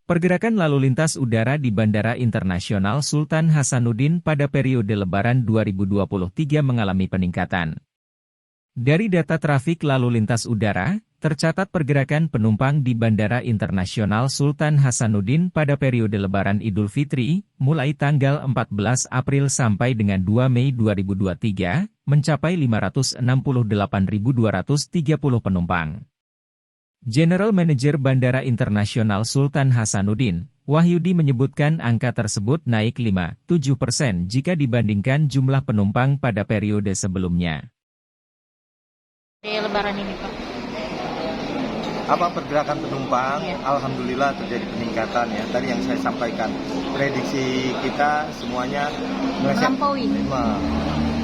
Pergerakan lalu lintas udara di Bandara Internasional Sultan Hasanuddin pada periode Lebaran 2023 mengalami peningkatan. Dari data trafik lalu lintas udara, tercatat pergerakan penumpang di Bandara Internasional Sultan Hasanuddin pada periode Lebaran Idul Fitri, mulai tanggal 14 April sampai dengan 2 Mei 2023, mencapai 568.230 penumpang. General Manager Bandara Internasional Sultan Hasanuddin, Wahyudi menyebutkan angka tersebut naik 5,7% jika dibandingkan jumlah penumpang pada periode sebelumnya. Di Lebaran ini, Pak. Pergerakan penumpang, Iya. Alhamdulillah terjadi peningkatan ya. Tadi yang saya sampaikan, prediksi kita semuanya Melampaui.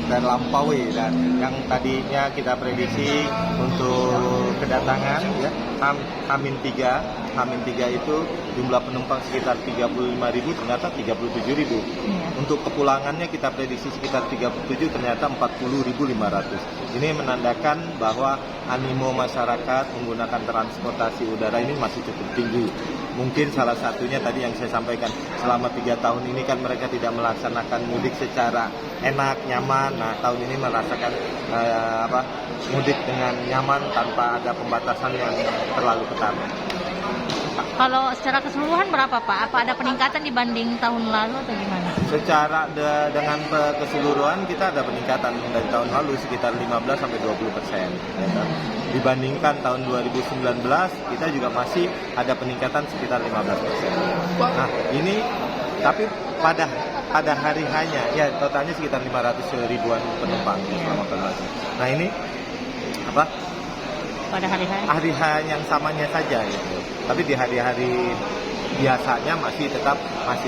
dan lampaui, dan yang tadinya kita prediksi untuk kedatangan ya H-3 itu jumlah penumpang sekitar 35.000, ternyata 37.000. Untuk kepulangannya kita prediksi sekitar 37, ternyata 40.500. Ini menandakan bahwa animo masyarakat menggunakan transportasi udara ini masih cukup tinggi. Mungkin salah satunya tadi yang saya sampaikan, selama 3 tahun ini kan mereka tidak melaksanakan mudik secara enak, nyaman. Nah, tahun ini merasakan mudik dengan nyaman tanpa ada pembatasan yang terlalu ketat. Kalau secara keseluruhan berapa, Pak? Apa ada peningkatan dibanding tahun lalu atau gimana? Secara dengan keseluruhan kita ada peningkatan dari tahun lalu sekitar 15-20%. Ya kan? Dibandingkan tahun 2019 kita juga masih ada peningkatan sekitar 15%. Nah ini tapi pada hari hanya ya totalnya sekitar 500 ribuan penumpang selama penerbangan. Nah ini Pada hari-hari? hari yang samanya saja gitu. Tapi di hari-hari biasanya masih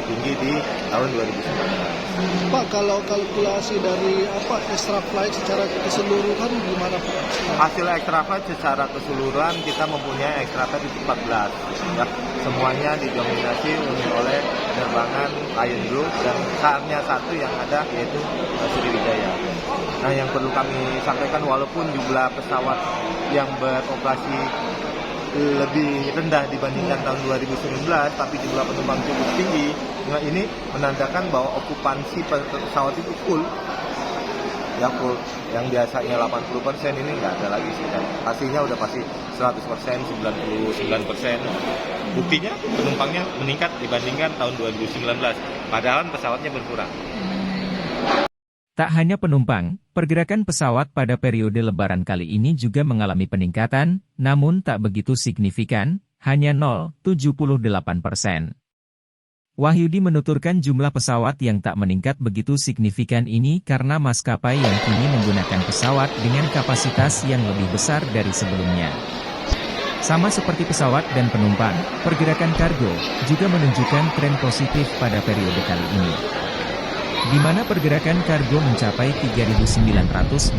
tinggi di tahun 2019. Pak, kalau kalkulasi dari extra flight secara keseluruhan gimana, Pak? Hasil extra flight secara keseluruhan kita mempunyai extra flight itu 14. Ya, semuanya didominasi oleh penerbangan Lion Group dan hanya satu yang ada yaitu Sriwijaya. Nah, yang perlu kami sampaikan, walaupun jumlah pesawat yang beroperasi lebih rendah dibandingkan tahun 2019, tapi jumlah penumpang cukup tinggi. Nah, ini menandakan bahwa okupansi pesawat itu full. Ya full. Yang biasanya 80% ini nggak ada lagi sih. Pastinya udah pasti 100%, 99%. Buktinya penumpangnya meningkat dibandingkan tahun 2019. Padahal pesawatnya berkurang. Tak hanya penumpang, pergerakan pesawat pada periode Lebaran kali ini juga mengalami peningkatan, namun tak begitu signifikan, hanya 0,78%. Wahyudi menuturkan jumlah pesawat yang tak meningkat begitu signifikan ini karena maskapai yang kini menggunakan pesawat dengan kapasitas yang lebih besar dari sebelumnya. Sama seperti pesawat dan penumpang, pergerakan kargo juga menunjukkan tren positif pada periode kali ini, di mana pergerakan kargo mencapai 3.989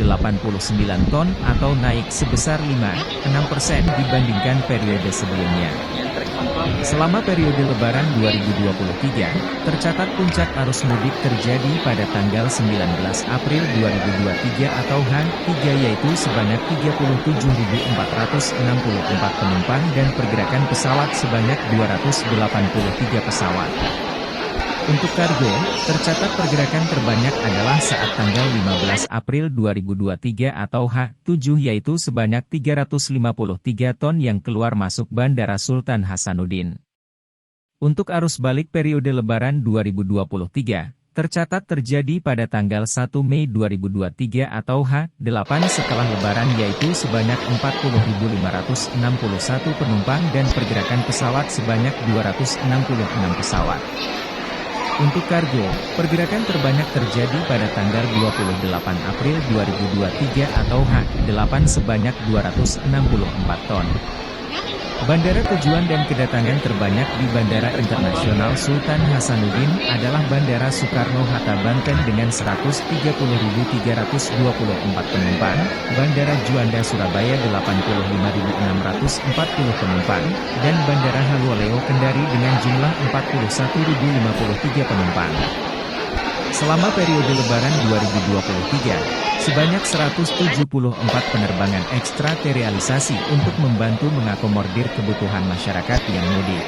ton atau naik sebesar 5,6% dibandingkan periode sebelumnya. Selama periode Lebaran 2023, tercatat puncak arus mudik terjadi pada tanggal 19 April 2023 atau H-3 yaitu sebanyak 37.464 penumpang dan pergerakan pesawat sebanyak 283 pesawat. Untuk kargo, tercatat pergerakan terbanyak adalah saat tanggal 15 April 2023 atau H-7 yaitu sebanyak 353 ton yang keluar masuk Bandara Sultan Hasanuddin. Untuk arus balik periode Lebaran 2023, tercatat terjadi pada tanggal 1 Mei 2023 atau H-8 setelah Lebaran yaitu sebanyak 40.561 penumpang dan pergerakan pesawat sebanyak 266 pesawat. Untuk kargo, pergerakan terbanyak terjadi pada tanggal 28 April 2023 atau H-8 sebanyak 264 ton. Bandara tujuan dan kedatangan terbanyak di Bandara Internasional Sultan Hasanuddin adalah Bandara Soekarno-Hatta Banten dengan 130.324 penumpang, Bandara Juanda Surabaya 85.640 penumpang, dan Bandara Haluoleo Kendari dengan jumlah 41.053 penumpang. Selama periode Lebaran 2023, sebanyak 174 penerbangan ekstra terrealisasi untuk membantu mengakomodir kebutuhan masyarakat yang mudik.